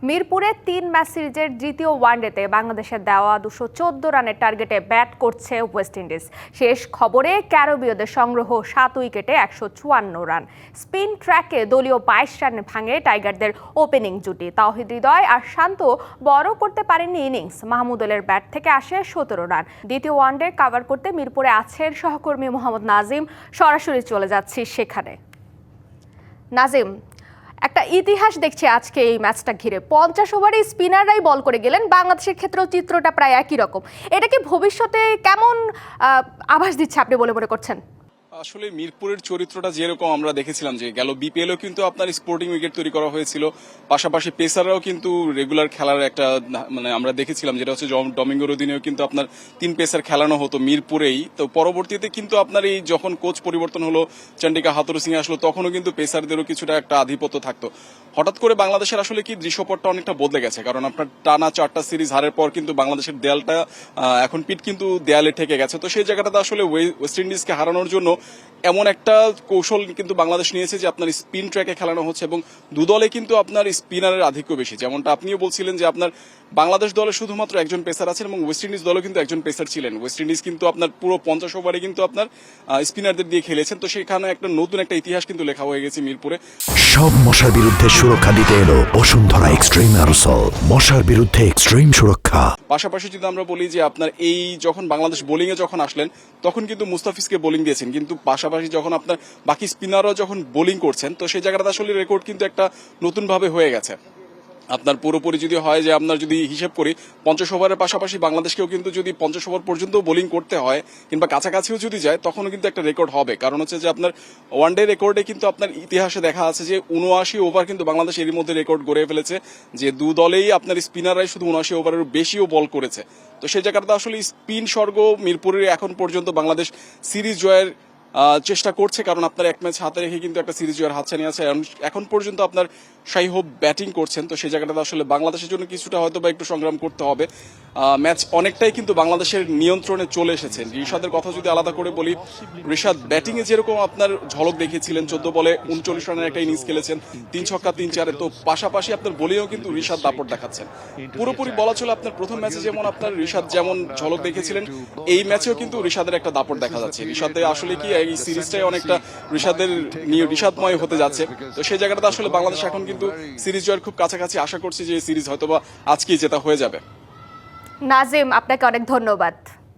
মিরপুরে ৩ ম্যাচ সিরিজের দ্বিতীয় ওয়ানডেতে বাংলাদেশের দেওয়া ২১৪ রানের টার্গেটে ব্যাট করছে ওয়েস্ট ইন্ডিজ। শেষ খবরে ক্যারিবীয়দের সংগ্রহ ৭ উইকেটে ১৫৪ রান। স্পিন ট্র্যাকে দলীয় ২২ রানে ভাঙে টাইগারদের ওপেনিং জুটি। তাওহিদ হৃদয় আর শান্ত বড় করতে পারেননি ইনিংস। মাহমুদুলের ব্যাট থেকে আসে ১৭ রান। দ্বিতীয় ওয়ানডে কভার করতে মিরপুরে আছেন সহকর্মী মোহাম্মদ নাজিম। সরাসরি চলে যাচ্ছি সেখানে। নাজিম, একটা ইতিহাস দেখছি আজকে এই ম্যাচটা ঘিরে। 50 ওভারে স্পিনাররাই বল করে গেলেন। বাংলাদেশের ক্ষেত্রেও চিত্রটা প্রায় একই রকম। এটা কি ভবিষ্যতে কেমন আভাস দিচ্ছে আপনি বলে মনে করছেন? আসলে মিরপুরের চরিত্রটা যেরকম আমরা দেখেছিলাম যে গেল বিপিএলও কিন্তু আপনার স্পোর্টিং উইকেট তৈরি করা হয়েছিল, পাশাপাশি পেসাররাও কিন্তু রেগুলার খেলার একটা আমরা দেখেছিলাম, যেটা হচ্ছে ডমিঙ্গোর অধীনেও কিন্তু আপনার 3 পেসার খেলানো হতো মিরপুরেই। তো পরবর্তীতে কিন্তু আপনার এই যখন কোচ পরিবর্তন হলো, চন্ডিকা হাথুরু সিং আসলো, তখনও কিন্তু পেসারদেরও কিছুটা একটা আধিপত্য থাকতো। হঠাৎ করে বাংলাদেশের আসলে কি দৃশ্যপটটা অনেকটা বদলে গেছে, কারণ আপনার টানা 4টা সিরিজ হারের পর কিন্তু বাংলাদেশের দেয়ালটা এখন পিঠ কিন্তু দেয়ালে ঠেকে গেছে। তো সেই জায়গাটাতে আসলে ওয়েস্ট ইন্ডিজকে হারানোর জন্য এমন একটা কৌশল কিন্তু বাংলাদেশ নিয়েছে যে আপনার স্পিন ট্র্যাকে খেলানো হচ্ছে, এবং দুদলে কিন্তু আপনার স্পিনারের আধিক্য বেশি। যেমনটা আপনিও বলছিলেন যে আপনার বাংলাদেশ দলে শুধুমাত্র একজন পেসার আছেন, এবং ওয়েস্ট ইন্ডিজ দলেও কিন্তু একজন পেসার ছিলেন। ওয়েস্ট ইন্ডিজ কিন্তু আপনার পুরো 50 ওভারে কিন্তু আপনার স্পিনারদের দিয়ে খেলেছেন। তো সেখানে একটা নতুন একটা ইতিহাস কিন্তু লেখা হয়ে গেছে মিরপুরে। সব মশার বিরুদ্ধে সুরক্ষা দিতে এলো বসুন্ধরা এক্সট্রিম অ্যারোসল, মশার বিরুদ্ধে এক্সট্রিম সুরক্ষা। পাশাপাশি যদি আমরা বলি যে আপনার এই যখন বাংলাদেশ বোলিং এ যখন আসলেন, তখন কিন্তু মুস্তাফিজকে বোলিং দিয়েছেন, কিন্তু পাশাপাশি যখন আপনার বাকি স্পিনাররাও যখন বোলিং করছেন, তো সেই জায়গাটা আসলে রেকর্ড কিন্তু একটা নতুন ভাবে হয়ে গেছে। আপনার পুরোপুরি যদি হয় যে আপনার যদি হিসেব করি 50 ওভারের পাশাপাশি বাংলাদেশকেও কিন্তু যদি 50 ওভার পর্যন্ত বোলিং করতে হয় কিংবা কাছাকাছিও যদি যায়, তখনও কিন্তু একটা রেকর্ড হবে। কারণ হচ্ছে যে আপনার ওয়ানডে রেকর্ডে কিন্তু আপনার ইতিহাসে দেখা আছে যে 79 ওভার কিন্তু বাংলাদেশ এরই মধ্যে রেকর্ড গড়ে ফেলেছে, যে দু দলেই আপনার স্পিনাররাই শুধু 79 ওভারের বেশিও বল করেছে। তো সেই জায়গাটাতে আসলে স্পিন স্বর্গ মিরপুরের এখন পর্যন্ত বাংলাদেশ সিরিজ জয়ের চেষ্টা করছে, কারণ আপনার এক ম্যাচ হাতে রেখে কিন্তু একটা সিরিজ জয়ের হাতছানি আছে। এখন পর্যন্ত আপনার শাই হোপ ব্যাটিং করছেন। তো সেই জায়গাটাতে আসলে বাংলাদেশের জন্য কিছুটা হয়তো বা একটু সংগ্রাম করতে হবে। ম্যাচ অনেকটাই কিন্তু বাংলাদেশের নিয়ন্ত্রণে চলে এসেছেন। রিশাদের কথা যদি আলাদা করে বলি, রিশাদ ব্যাটিং এ যেরকম আপনার ঝলক দেখিয়েছিলেন, 14 বলে 39 রানের একটা ইনিংস খেলেছেন, 3 ছক্কা 3 চারে। তো পাশাপাশি আপনার বলেও কিন্তু রিশাদ দাপট দেখাচ্ছেন। পুরোপুরি বলা চলে আপনার প্রথম ম্যাচে যেমন আপনার রিশাদ যেমন ঝলক দেখিয়েছিলেন, এই ম্যাচেও কিন্তু রিশাদের একটা দাপট দেখা যাচ্ছে। রিশাদের আসলে কি এই সিরিজটাই অনেকটা রিশাদময় হতে যাচ্ছে। তো সেই জায়গাটাতে আসলে বাংলাদেশ এখন কিন্তু সিরিজ জয়ের খুব কাছাকাছি। আশা করছি যে সিরিজ হয়তোবা আজকেই জেতা হয়ে যাবে। নাজিম, আপনাকে অনেক ধন্যবাদ।